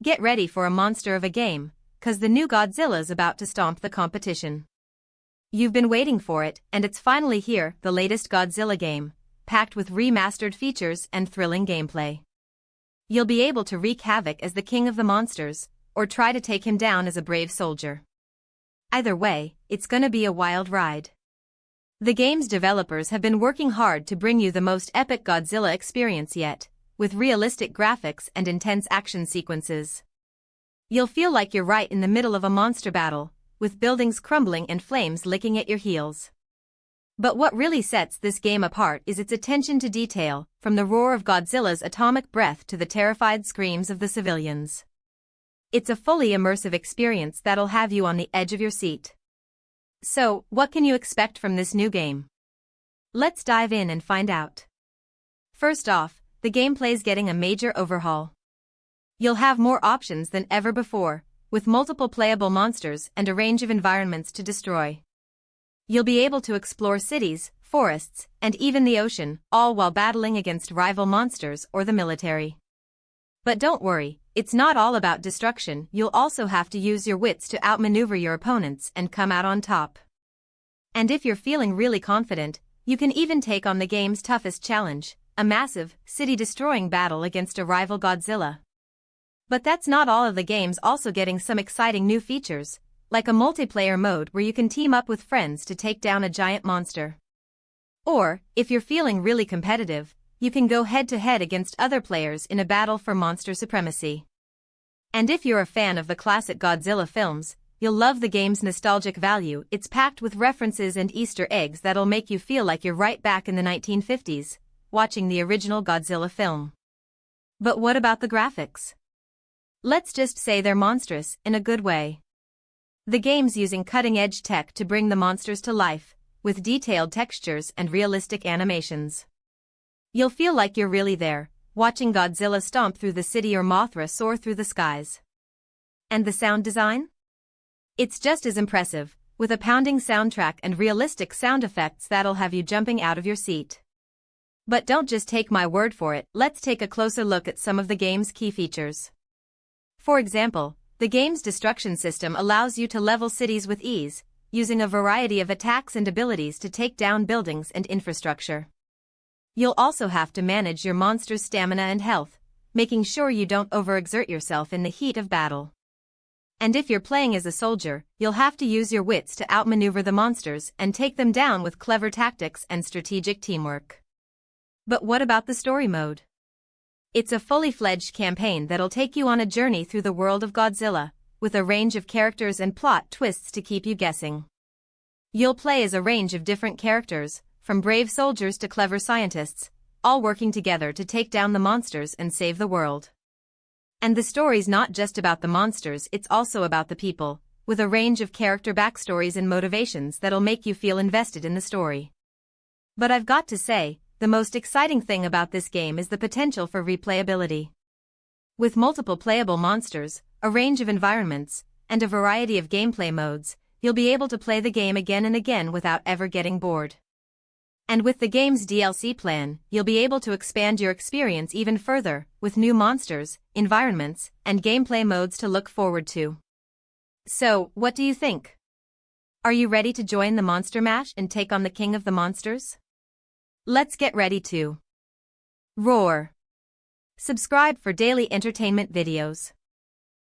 Get ready for a monster of a game, 'cause the new Godzilla's about to stomp the competition. You've been waiting for it, and it's finally here, the latest Godzilla game, packed with remastered features and thrilling gameplay. You'll be able to wreak havoc as the king of the monsters, or try to take him down as a brave soldier. Either way, it's gonna be a wild ride. The game's developers have been working hard to bring you the most epic Godzilla experience yet, with realistic graphics and intense action sequences. You'll feel like you're right in the middle of a monster battle, with buildings crumbling and flames licking at your heels. But what really sets this game apart is its attention to detail, from the roar of Godzilla's atomic breath to the terrified screams of the civilians. It's a fully immersive experience that'll have you on the edge of your seat. So, what can you expect from this new game? Let's dive in and find out. First off, the gameplay's getting a major overhaul. You'll have more options than ever before, with multiple playable monsters and a range of environments to destroy. You'll be able to explore cities, forests, and even the ocean, all while battling against rival monsters or the military. But don't worry, it's not all about destruction. You'll also have to use your wits to outmaneuver your opponents and come out on top. And if you're feeling really confident, you can even take on the game's toughest challenge, a massive, city-destroying battle against a rival Godzilla. But that's not all. Of the game's also getting some exciting new features, like a multiplayer mode where you can team up with friends to take down a giant monster. Or, if you're feeling really competitive, you can go head-to-head against other players in a battle for monster supremacy. And if you're a fan of the classic Godzilla films, you'll love the game's nostalgic value. It's packed with references and Easter eggs that'll make you feel like you're right back in the 1950s, watching the original Godzilla film. But what about the graphics? Let's just say they're monstrous, in a good way. The game's using cutting-edge tech to bring the monsters to life, with detailed textures and realistic animations. You'll feel like you're really there, watching Godzilla stomp through the city or Mothra soar through the skies. And the sound design? It's just as impressive, with a pounding soundtrack and realistic sound effects that'll have you jumping out of your seat. But don't just take my word for it, let's take a closer look at some of the game's key features. For example, the game's destruction system allows you to level cities with ease, using a variety of attacks and abilities to take down buildings and infrastructure. You'll also have to manage your monster's stamina and health, making sure you don't overexert yourself in the heat of battle. And if you're playing as a soldier, you'll have to use your wits to outmaneuver the monsters and take them down with clever tactics and strategic teamwork. But what about the story mode? It's a fully fledged campaign that'll take you on a journey through the world of Godzilla, with a range of characters and plot twists to keep you guessing. You'll play as a range of different characters, from brave soldiers to clever scientists, all working together to take down the monsters and save the world. And the story's not just about the monsters, it's also about the people, with a range of character backstories and motivations that'll make you feel invested in the story. But I've got to say, the most exciting thing about this game is the potential for replayability. With multiple playable monsters, a range of environments, and a variety of gameplay modes, you'll be able to play the game again and again without ever getting bored. And with the game's DLC plan, you'll be able to expand your experience even further, with new monsters, environments, and gameplay modes to look forward to. So, what do you think? Are you ready to join the Monster Mash and take on the king of the monsters? Let's get ready to roar. Subscribe for daily entertainment videos.